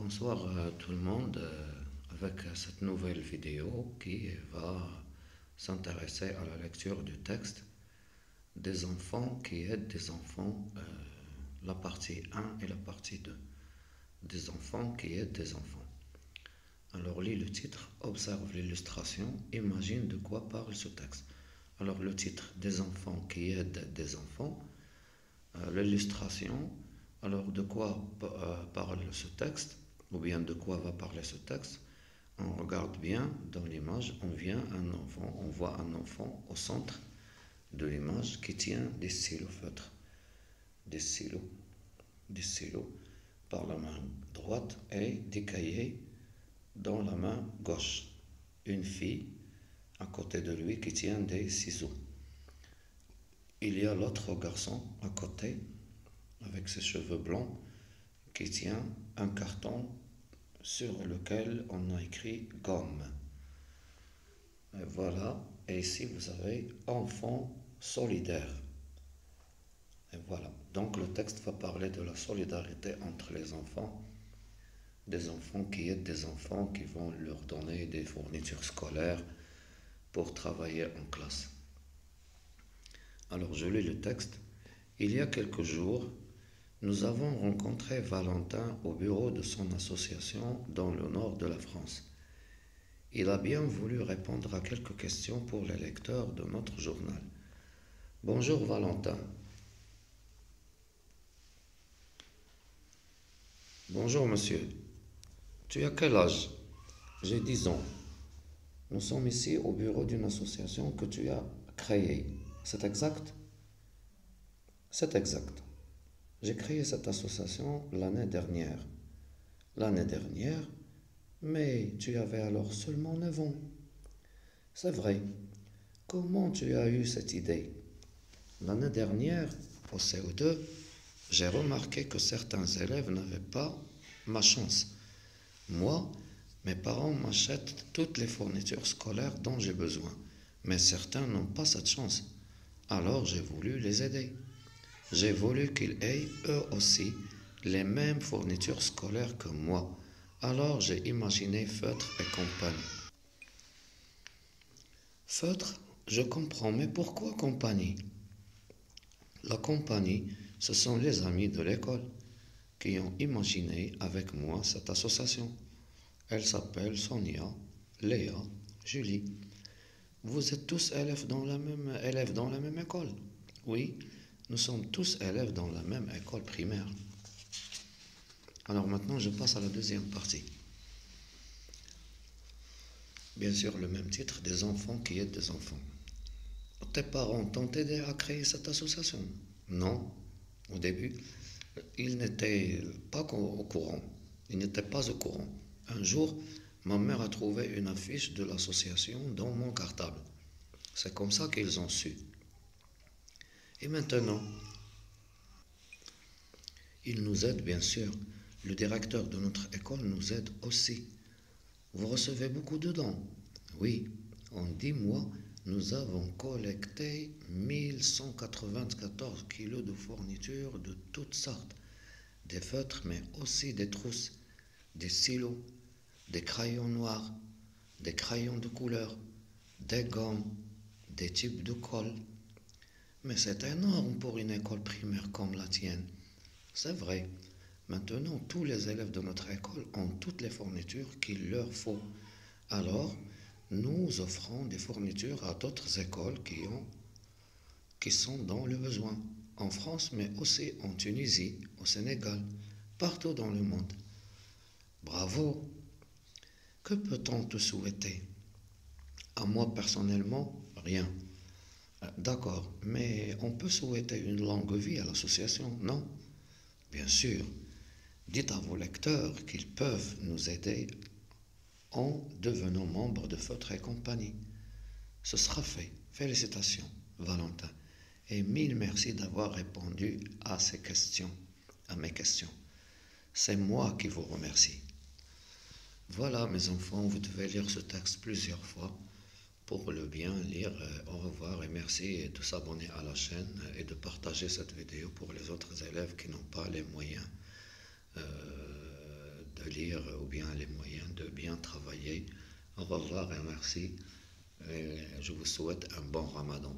Bonsoir à tout le monde avec cette nouvelle vidéo qui va s'intéresser à la lecture du texte des enfants qui aident des enfants, la partie 1 et la partie 2. Des enfants qui aident des enfants. Alors lis le titre, observe l'illustration, imagine de quoi parle ce texte. Alors le titre, des enfants qui aident des enfants, l'illustration, alors de quoi parle ce texte, ou bien de quoi va parler ce texte. On regarde bien dans l'image, on voit un enfant au centre de l'image qui tient des stylos feutres, des stylos, des stylos par la main droite et des cahiers dans la main gauche. Une fille à côté de lui qui tient des ciseaux. Il y a l'autre garçon à côté avec ses cheveux blancs qui tient un carton sur lequel on a écrit gomme. Et voilà, et ici vous avez enfant solidaire. Et voilà, donc le texte va parler de la solidarité entre les enfants, des enfants qui aident des enfants qui vont leur donner des fournitures scolaires pour travailler en classe. Alors je lis le texte. Il y a quelques jours, nous avons rencontré Valentin au bureau de son association dans le nord de la France. Il a bien voulu répondre à quelques questions pour les lecteurs de notre journal. Bonjour Valentin. Bonjour monsieur. Tu as quel âge? J'ai 10 ans. Nous sommes ici au bureau d'une association que tu as créée. C'est exact? C'est exact. J'ai créé cette association l'année dernière. L'année dernière? Mais tu avais alors seulement 9 ans. C'est vrai. Comment tu as eu cette idée? L'année dernière, au CO2, j'ai remarqué que certains élèves n'avaient pas ma chance. Moi, mes parents m'achètent toutes les fournitures scolaires dont j'ai besoin, mais certains n'ont pas cette chance. Alors j'ai voulu les aider. J'ai voulu qu'ils aient eux aussi les mêmes fournitures scolaires que moi. Alors j'ai imaginé Feutre et compagnie. Feutre, je comprends, mais pourquoi compagnie? La compagnie, ce sont les amis de l'école qui ont imaginé avec moi cette association. Elle s'appelle Sonia, Léa, Julie. Vous êtes tous élèves dans la même école? Oui, nous sommes tous élèves dans la même école primaire. Alors maintenant, je passe à la deuxième partie. Bien sûr, le même titre, des enfants qui aident des enfants. Tes parents t'ont aidé à créer cette association? Non, au début, ils n'étaient pas au courant. Ils n'étaient pas au courant. Un jour, ma mère a trouvé une affiche de l'association dans mon cartable. C'est comme ça qu'ils ont su. Et maintenant, ils nous aident bien sûr. Le directeur de notre école nous aide aussi. Vous recevez beaucoup de dons? Oui, en 10 mois, nous avons collecté 1194 kilos de fournitures de toutes sortes. Des feutres, mais aussi des trousses, des stylos, des crayons noirs, des crayons de couleur, des gommes, des types de colle. Mais c'est énorme pour une école primaire comme la tienne. C'est vrai. Maintenant, tous les élèves de notre école ont toutes les fournitures qu'il leur faut. Alors, nous offrons des fournitures à d'autres écoles qui sont dans le besoin, en France, mais aussi en Tunisie, au Sénégal, partout dans le monde. Bravo! Que peut-on te souhaiter? À moi personnellement, rien. D'accord, mais on peut souhaiter une longue vie à l'association, non? Bien sûr. Dites à vos lecteurs qu'ils peuvent nous aider en devenant membres de Feutre et compagnie. Ce sera fait. Félicitations, Valentin. Et mille merci d'avoir répondu à ces questions, à mes questions. C'est moi qui vous remercie. Voilà, mes enfants, vous devez lire ce texte plusieurs fois pour le bien lire. Au revoir et merci de s'abonner à la chaîne et de partager cette vidéo pour les autres élèves qui n'ont pas les moyens de lire. lire ou bien les moyens de bien travailler. Au revoir et merci. Et je vous souhaite un bon Ramadan.